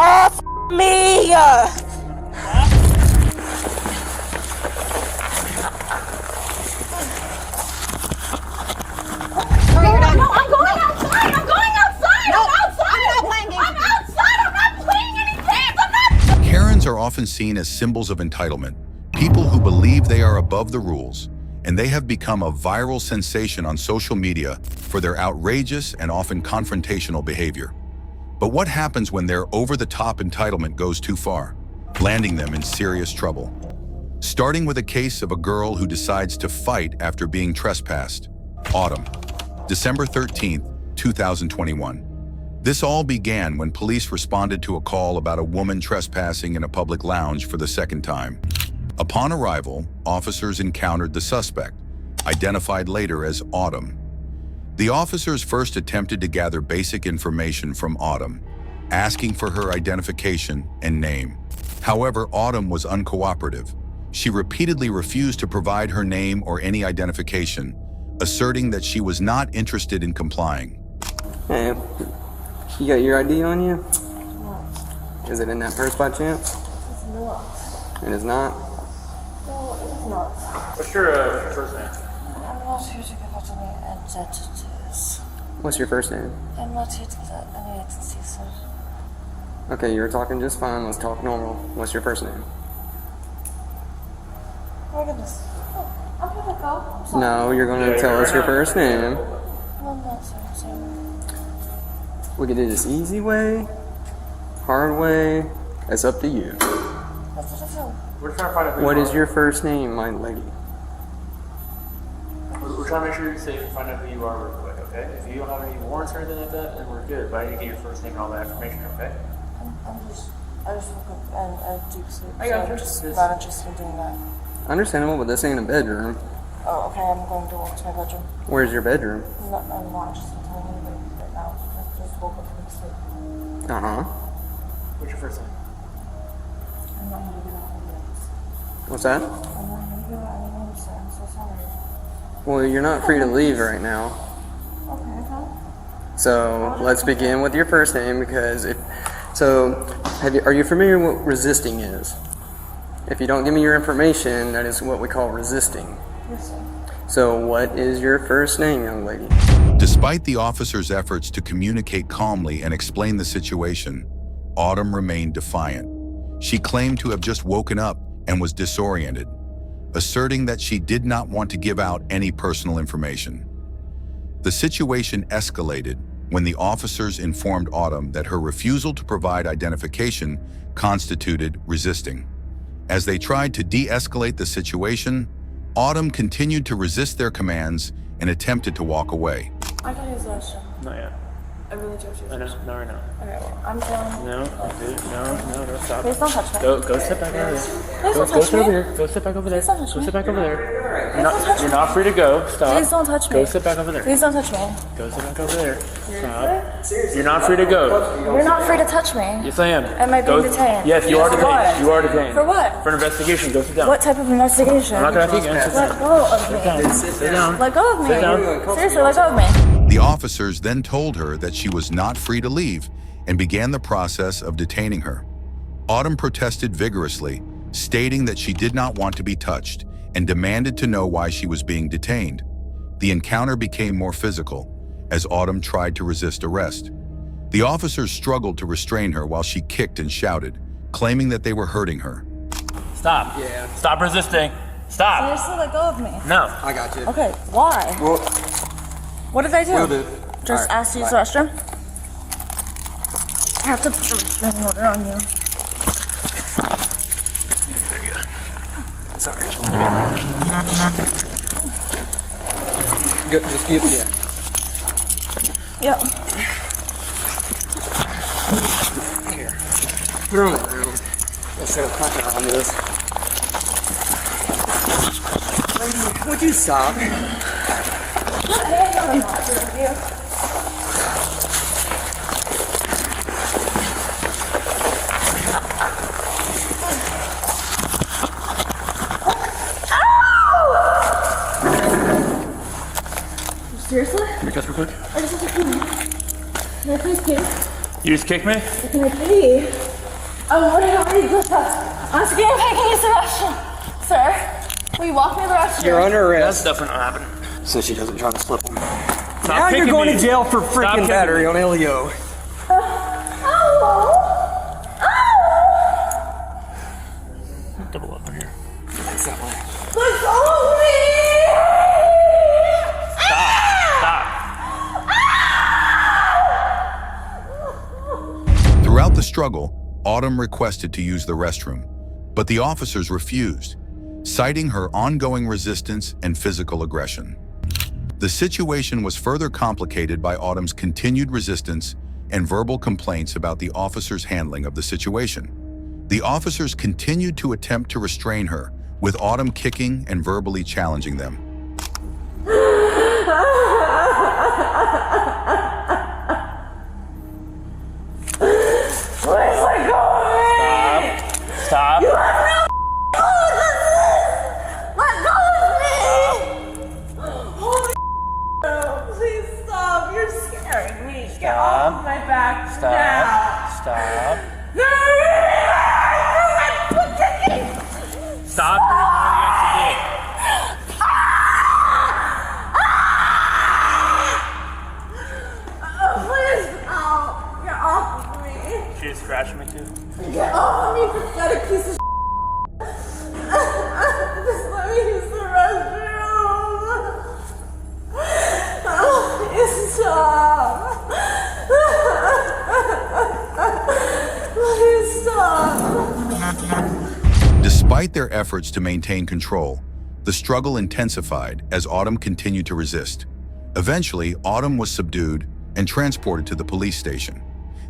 Off me! No, I'm going outside! I'm going outside! No, I'm outside! I'm not playing games. I'm outside! I'm not playing any games! I'm not... Karens are often seen as symbols of entitlement, people who believe they are above the rules, and they have become a viral sensation on social media for their outrageous and often confrontational behavior. But what happens when their over-the-top entitlement goes too far, landing them in serious trouble? Starting with a case of a girl who decides to fight after being trespassed. Autumn, December 13th, 2021. This all began when police responded to a call about a woman trespassing in a public lounge for the second time. Upon arrival, officers encountered the suspect, identified later as Autumn. The officers first attempted to gather basic information from Autumn, asking for her identification and name. However, Autumn was uncooperative. She repeatedly refused to provide her name or any identification, asserting that she was not interested in complying. Hey, you got your ID on you? Is it in that purse by chance? It's not. It is not? No, it's not. What's your first name? I'm not here to give out any identities. What's your first name? I'm not here to give out any identities, sir. Okay, you're talking just fine. Let's talk normal. What's your first name? Oh my goodness. Oh, I'm gonna go. I'm sorry. No, you're going to tell us your first name. No, I'm not, sir. I'm sorry. We can do this easy way, hard way. It's up to you. That's what I feel. We're trying to find out who What you is are. your first name, my lady? We're trying to make sure you're safe and find out who you are real quick, okay? If you don't have any warrants or anything like that, then we're good. But I need to get your first name and all that information, okay? I just woke up and I deep sleep. I got so you. I'm just not interested in doing that. Understandable, but this ain't a bedroom. Oh, okay, I'm going to walk to my bedroom. Where's your bedroom? I'm not interested in telling anybody right now. I just woke up from sleep. Uh-huh. What's your first name? I'm not going to give out any names. What's that? I'm not going to give out any names, sir. I'm so sorry. Well, you're not free to leave right now. Okay, okay. So let's begin with your first name because are you familiar with what resisting is? If you don't give me your information, that is what we call resisting. Yes, sir. So what is your first name, young lady? Despite the officers' efforts to communicate calmly and explain the situation, Autumn remained defiant. She claimed to have just woken up and was disoriented, asserting that she did not want to give out any personal information. The situation escalated when the officers informed Autumn that her refusal to provide identification constituted resisting. As they tried to de-escalate the situation, Autumn continued to resist their commands and attempted to walk away. I can use the restroom. Not yet. I really do have to use the I know. restroom. Not right now. Okay, well, I'm going. No, dude. No, don't stop. Please don't touch me. Go sit back over there. Please Go don't touch sit me. over here. Go sit back over there. Please don't touch Go me. sit back over there. Please don't touch You're me. not free to go. Stop. Please don't touch me. Go sit back over there. Please don't touch me. Go sit back over there. Stop. You're not free to go. You're not free to touch me. Yes, I am. Am I being detained? Yes, you are For detained. what? You are detained. For what? For an investigation. Go sit down. What type of investigation? I'm not gonna take it. Sit Let down. go of me. Sit down. Let go of me. Sit down. Seriously, let go of me. The officers then told her that she was not free to leave and began the process of detaining her. Autumn protested vigorously, stating that she did not want to be touched and demanded to know why she was being detained. The encounter became more physical as Autumn tried to resist arrest. The officers struggled to restrain her while she kicked and shouted, claiming that they were hurting her. Stop. Yeah. Stop resisting. Stop. Seriously, let go of me. No. I got you. Okay, why? Well, What did I do? will do. Just All right, ask to use bye. the restroom? I have to put a restraining order on you. Sorry. Good, just keep, yeah. Yep. Here. Put her on the ground. Instead of punching her on this. Lady, would you stop? I'm not doing you. Seriously? Because real quick. I just have to pee. Can I please pee? You just kicked me? Can I pee? I'm scared if I can use the restroom. Sir, will you walk me to the restroom? You're under That's arrest. definitely not happening. So she doesn't try to slip them. Stop Now you're kicking going me. to jail for freaking kicking battery me. on LEO. Double up in here. Thanks that way. Stop. Throughout the struggle, Autumn requested to use the restroom, but the officers refused, citing her ongoing resistance and physical aggression. The situation was further complicated by Autumn's continued resistance and verbal complaints about the officers' handling of the situation. The officers continued to attempt to restrain her, with Autumn kicking and verbally challenging them. Where's my going? Stop. You have no let go of me! Holy please stop. You're scaring me. Get off of my back now. Stop. No! Stop. Please, get off of me. She just scratched me too. Get off of me, pathetic piece of Just let me use the restroom. Please stop. Please stop. Despite their efforts to maintain control, the struggle intensified as Autumn continued to resist. Eventually, Autumn was subdued and transported to the police station.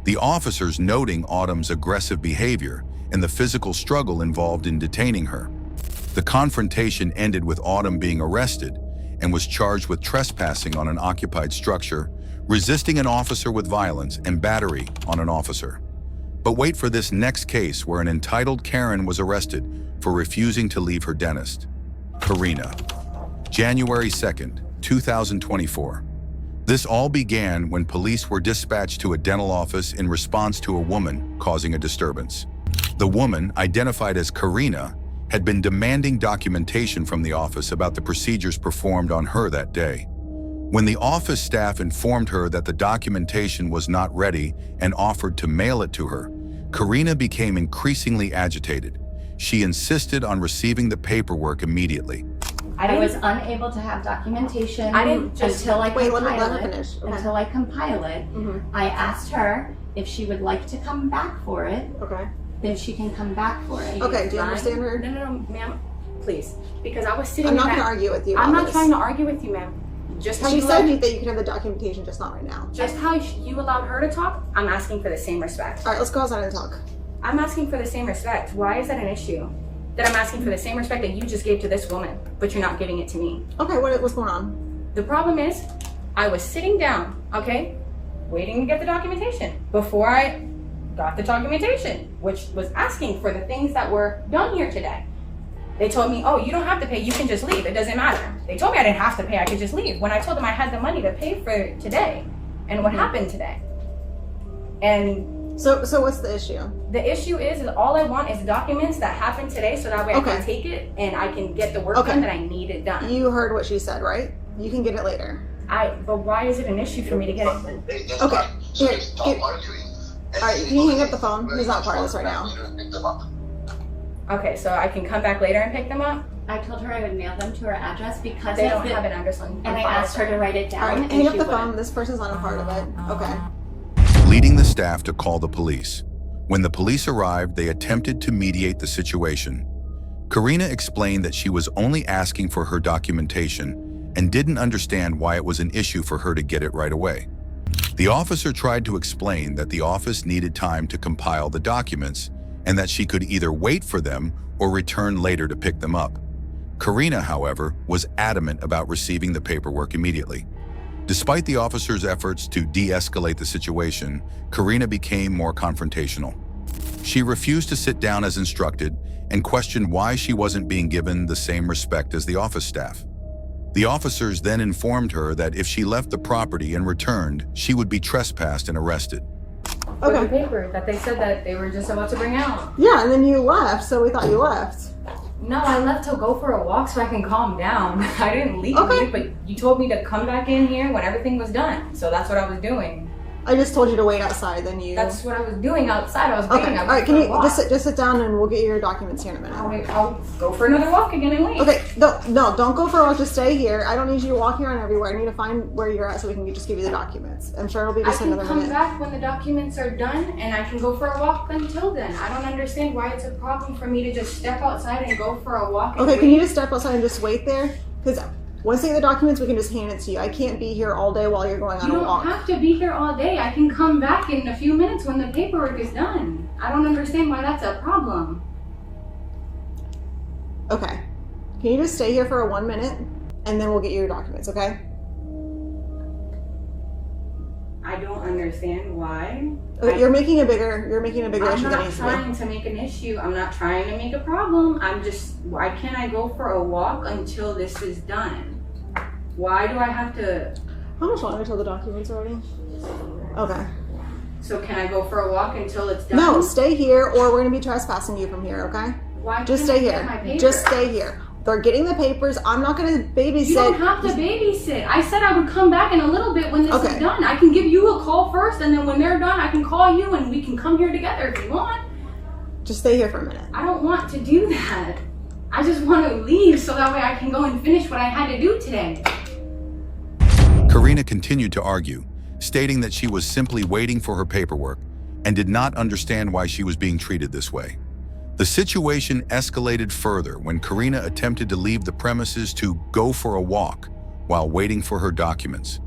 The officers, noting Autumn's aggressive behavior and the physical struggle involved in detaining her. The confrontation ended with Autumn being arrested and was charged with trespassing on an occupied structure, resisting an officer with violence, and battery on an officer. But wait for this next case where an entitled Karen was arrested for refusing to leave her dentist. Karina. January 2nd, 2024. This all began when police were dispatched to a dental office in response to a woman causing a disturbance. The woman, identified as Karina, had been demanding documentation from the office about the procedures performed on her that day. When the office staff informed her that the documentation was not ready and offered to mail it to her, Karina became increasingly agitated. She insisted on receiving the paperwork immediately. I was unable to have documentation until I Wait, let me compile finish. it. Okay. Until I compile it, I asked her if she would like to come back for it. Okay. Then she can come back for it. Okay, do you understand her? No, ma'am, please. Because I was sitting I'm not back- going to argue with you. I'm about not this. trying to argue with you, ma'am. Just how She you said allowed, that you can have the documentation, just not right now. just how you allowed her to talk, I'm asking for the same respect. All right, let's go outside and talk. I'm asking for the same respect. Why is that an issue? That I'm asking for the same respect that you just gave to this woman, but you're not giving it to me. Okay, what's going on? The problem is, I was sitting down, okay, waiting to get the documentation before I got the documentation, which was asking for the things that were done here today. They told me, oh, you don't have to pay, you can just leave, it doesn't matter. They told me I didn't have to pay, I could just leave. When I told them I had the money to pay for today, and what happened today. And So what's the issue? the issue is all I want is documents that happened today so that way I Okay. can take it and I can get the work Okay. done that I need it done. You heard what she said, right? You can get it later. But why is it an issue for me to get it? Okay. Here, all right, can you hang up the phone? He's not part of this right now. Okay, so I can come back later and pick them up? I told her I would mail them to her address because They of don't the, have an address on and I file. asked her to write it All down, right, and hang up she the wouldn't. phone. This person's not a part of it. Okay. Leading the staff to call the police. When the police arrived, they attempted to mediate the situation. Karina explained that she was only asking for her documentation and didn't understand why it was an issue for her to get it right away. The officer tried to explain that the office needed time to compile the documents and that she could either wait for them or return later to pick them up. Karina, however, was adamant about receiving the paperwork immediately. Despite the officer's efforts to de-escalate the situation, Karina became more confrontational. She refused to sit down as instructed and questioned why she wasn't being given the same respect as the office staff. The officers then informed her that if she left the property and returned, she would be trespassed and arrested. with Okay. the paper that they said that they were just about to bring out. Yeah, and then you left, so we thought you left. No, I left to go for a walk so I can calm down. I didn't leave, Okay. but you told me to come back in here when everything was done. So that's what I was doing. I just told you to wait outside, then you... That's what I was doing outside. I was Okay, waiting. all right, can you just sit down and we'll get your documents here in a minute. I'll go for another walk again and wait. Okay, no, don't go for a walk, just stay here. I don't need you to walk around everywhere. I need to find where you're at so we can just give you the documents. I'm sure it'll be just I can another come minute. back when the documents are done and I can go for a walk until then. I don't understand why it's a problem for me to just step outside and go for a walk and Okay, wait. can you just step outside and just wait there? Because once they get the documents, we can just hand it to you. I can't be here all day while you're going on You a walk. don't have to be here all day. I can come back in a few minutes when the paperwork is done. I don't understand why that's a problem. Okay. Can you just stay here for 1 minute and then we'll get you your documents, okay? I don't understand why. Okay, you're making a bigger I'm issue than it not needs to be. trying to make an issue. I'm not trying to make a problem. I'm just, why can't I go for a walk until this is done? Why do I have to? How much longer till the documents are ready? Okay. So can I go for a walk until it's done? No, stay here or we're gonna be trespassing you from here, okay? Why Just can't stay I get my here. paper? Just stay here. They're getting the papers. I'm not gonna babysit. You don't have to babysit. I said I would come back in a little bit when this Okay. is done. I can give you a call first, and then when they're done, I can call you and we can come here together if you want. Just stay here for a minute. I don't want to do that. I just want to leave so that way I can go and finish what I had to do today. Karina continued to argue, stating that she was simply waiting for her paperwork and did not understand why she was being treated this way. The situation escalated further when Karina attempted to leave the premises to go for a walk while waiting for her documents.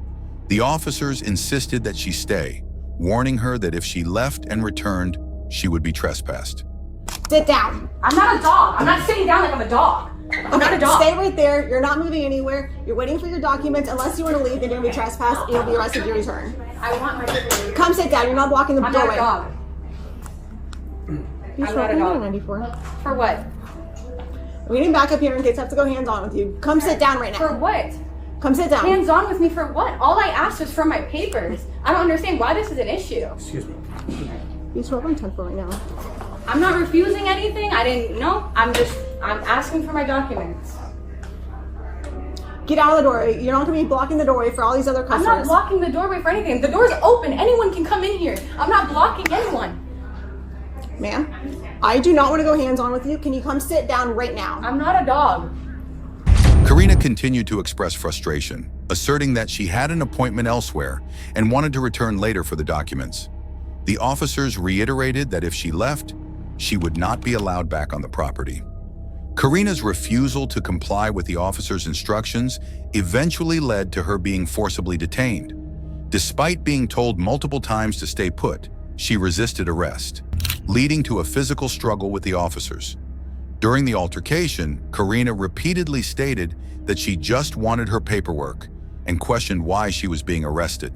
The officers insisted that she stay, warning her that if she left and returned, she would be trespassed. Sit down. I'm not a dog. I'm not sitting down like I'm a dog. I'm not a dog. Stay right there. You're not moving anywhere. You're waiting for your documents. Unless you want to leave, then you're gonna be trespassed and you'll be arrested if you return. I want my paperwork. Come sit down. You're not blocking the I'm not doorway. a dog. You I'm not a dog. 94. For what? We need back up here in case I have to go hands on with you. Come sit down right For now. what? Come sit down. Hands on with me for what? All I asked was for my papers. I don't understand why this is an issue. Excuse me. You swear I'm 10 for right now. I'm not refusing anything. I didn't know. I'm asking for my documents. Get out of the doorway. You're not gonna be blocking the doorway for all these other I'm customers. not blocking the doorway for anything. The door's open. Anyone can come in here. I'm not blocking anyone. Ma'am, I do not want to go hands on with you. Can you come sit down right now? I'm not a dog. Karina continued to express frustration, asserting that she had an appointment elsewhere and wanted to return later for the documents. The officers reiterated that if she left, she would not be allowed back on the property. Karina's refusal to comply with the officers' instructions eventually led to her being forcibly detained. Despite being told multiple times to stay put, she resisted arrest, leading to a physical struggle with the officers. During the altercation, Karina repeatedly stated that she just wanted her paperwork and questioned why she was being arrested.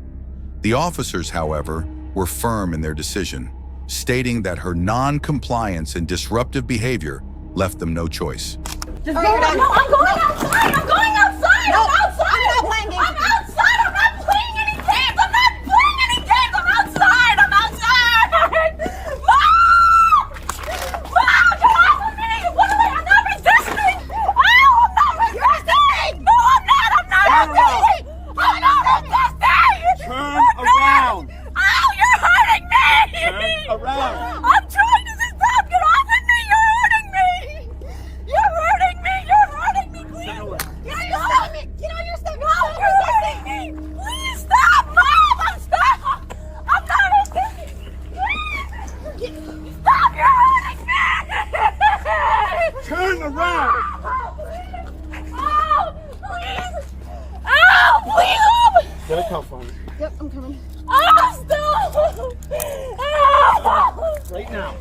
The officers, however, were firm in their decision, stating that her non-compliance and disruptive behavior left them no choice. Just All go. right, you're done. No, I'm going outside. I'm going outside. No, I'm outside. I'm not playing games. I'm outside. I'm not playing any games. I'm not playing any games. I'm outside. I'm outside. Mom! Mom, get off of me! What am I? I'm not resisting. Ow, I'm not resisting. No, I'm not. I'm not resisting. I'm not resisting. Turn around. Ow, you're hurting me. Turn around. I'm trying to stop. Get off of me. You're hurting me. You're hurting me. You're hurting me. Please. Get on your step. Get on your step. No, you're hurting me. Please stop. Mom, I'm stop. I'm not resisting. Stop. You're hurting me. Turn around. Ow, please. Ow, please. Get a cuff on. Yep, I'm coming. Ow, stop. Ow. Right now.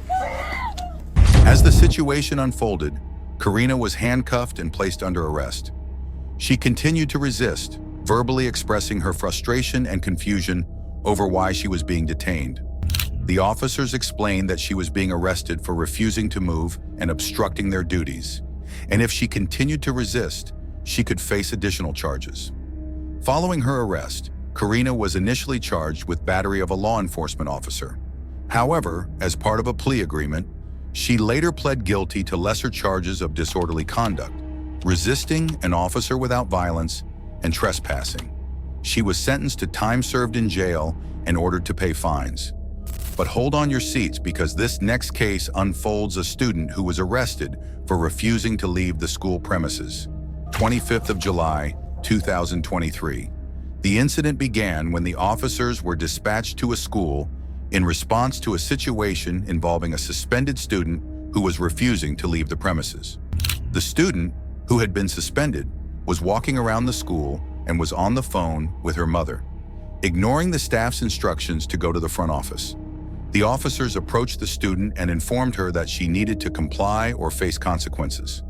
As the situation unfolded, Karina was handcuffed and placed under arrest. She continued to resist, verbally expressing her frustration and confusion over why she was being detained. The officers explained that she was being arrested for refusing to move and obstructing their duties, and if she continued to resist, she could face additional charges. Following her arrest, Karina was initially charged with battery of a law enforcement officer. However, as part of a plea agreement, she later pled guilty to lesser charges of disorderly conduct, resisting an officer without violence, and trespassing. She was sentenced to time served in jail and ordered to pay fines. But hold on your seats, because this next case unfolds a student who was arrested for refusing to leave the school premises. 25th of July, 2023. The incident began when the officers were dispatched to a school in response to a situation involving a suspended student who was refusing to leave the premises. The student, who had been suspended, was walking around the school and was on the phone with her mother, ignoring the staff's instructions to go to the front office. The officers approached the student and informed her that she needed to comply or face consequences.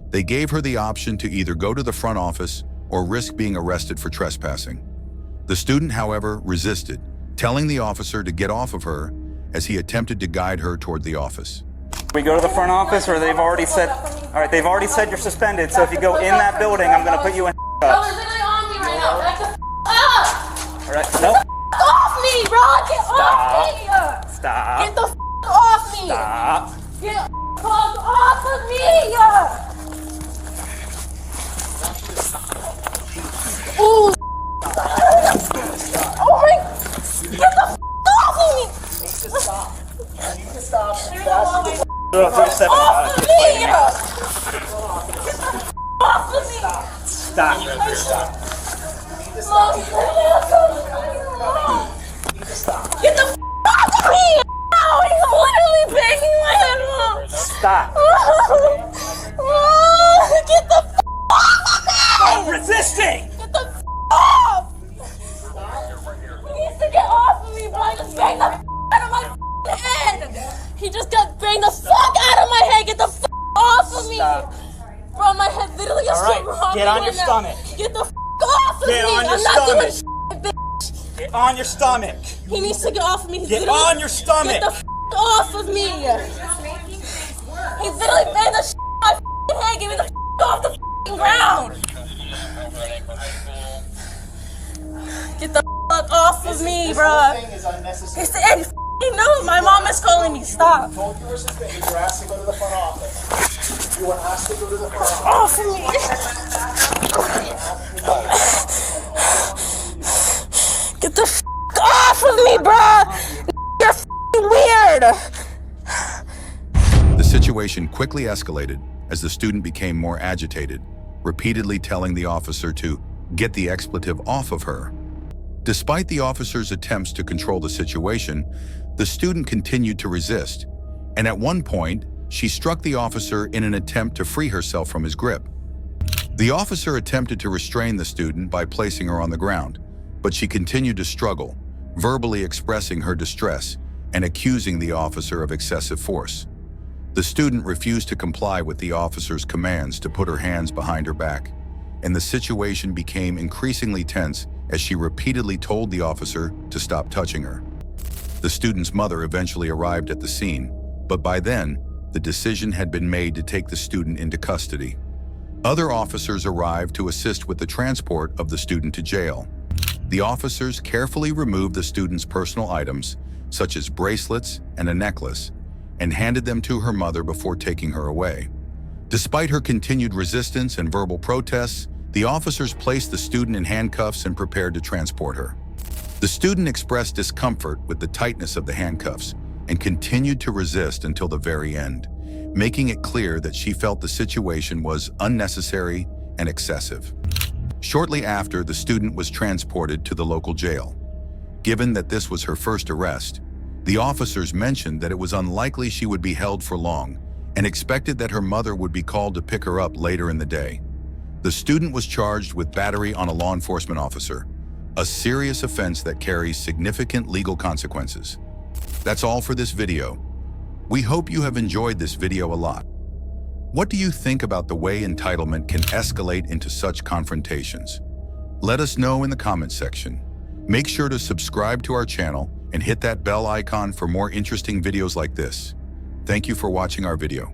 They gave her the option to either go to the front office or risk being arrested for trespassing. The student, however, resisted, telling the officer to get off of her as he attempted to guide her toward the office. We go to the front office, or they've already said, all right, they've already said you're suspended, so if you go in that building, I'm going to put you in Bro, they're literally on me right now. Back the up! All right, nope. Off me, bro! Get off me! Stop. Get the off me! Stop. Get off of me! Ooh! Oh my! Get the off of me! You need to stop. You need to stop. Off of me! Off of me! Stop. You need to stop. Get the off of me! Ow, he's literally banging my head off! Stop. Get the off of me! I'm resisting. Get the off! He needs to get off of me, bro! I just banged the out of my head! He just got banged the fuck out of my head! Get the off of me! Stop. Bro, my head literally just All right, wrong get on right your now. stomach. Get the off of Get me! on your I'm not doing stomach. shit, bitch! Get on your stomach. He needs to get off of me. He's Get literally- on your stomach. Get the off of me! He literally banged the out of my head! Get me the off the ground! Get the fuck off of me, bro! This thing is unnecessary. It's no, my mom is calling me. Stop. I told you were suspended. You were asked to go to the front office. You were asked to go to the front office. Off of me. Get the off of me, bro! You're weird! The situation quickly escalated as the student became more agitated, repeatedly telling the officer to get the expletive off of her. Despite the officer's attempts to control the situation, the student continued to resist, and at one point, she struck the officer in an attempt to free herself from his grip. The officer attempted to restrain the student by placing her on the ground, but she continued to struggle, verbally expressing her distress and accusing the officer of excessive force. The student refused to comply with the officer's commands to put her hands behind her back, and the situation became increasingly tense as she repeatedly told the officer to stop touching her. The student's mother eventually arrived at the scene, but by then, the decision had been made to take the student into custody. Other officers arrived to assist with the transport of the student to jail. The officers carefully removed the student's personal items, such as bracelets and a necklace, and handed them to her mother before taking her away. Despite her continued resistance and verbal protests, the officers placed the student in handcuffs and prepared to transport her. The student expressed discomfort with the tightness of the handcuffs and continued to resist until the very end, making it clear that she felt the situation was unnecessary and excessive. Shortly after, the student was transported to the local jail. Given that this was her first arrest, the officers mentioned that it was unlikely she would be held for long and expected that her mother would be called to pick her up later in the day. The student was charged with battery on a law enforcement officer, a serious offense that carries significant legal consequences. That's all for this video. We hope you have enjoyed this video a lot. What do you think about the way entitlement can escalate into such confrontations? Let us know in the comments section. Make sure to subscribe to our channel and hit that bell icon for more interesting videos like this. Thank you for watching our video.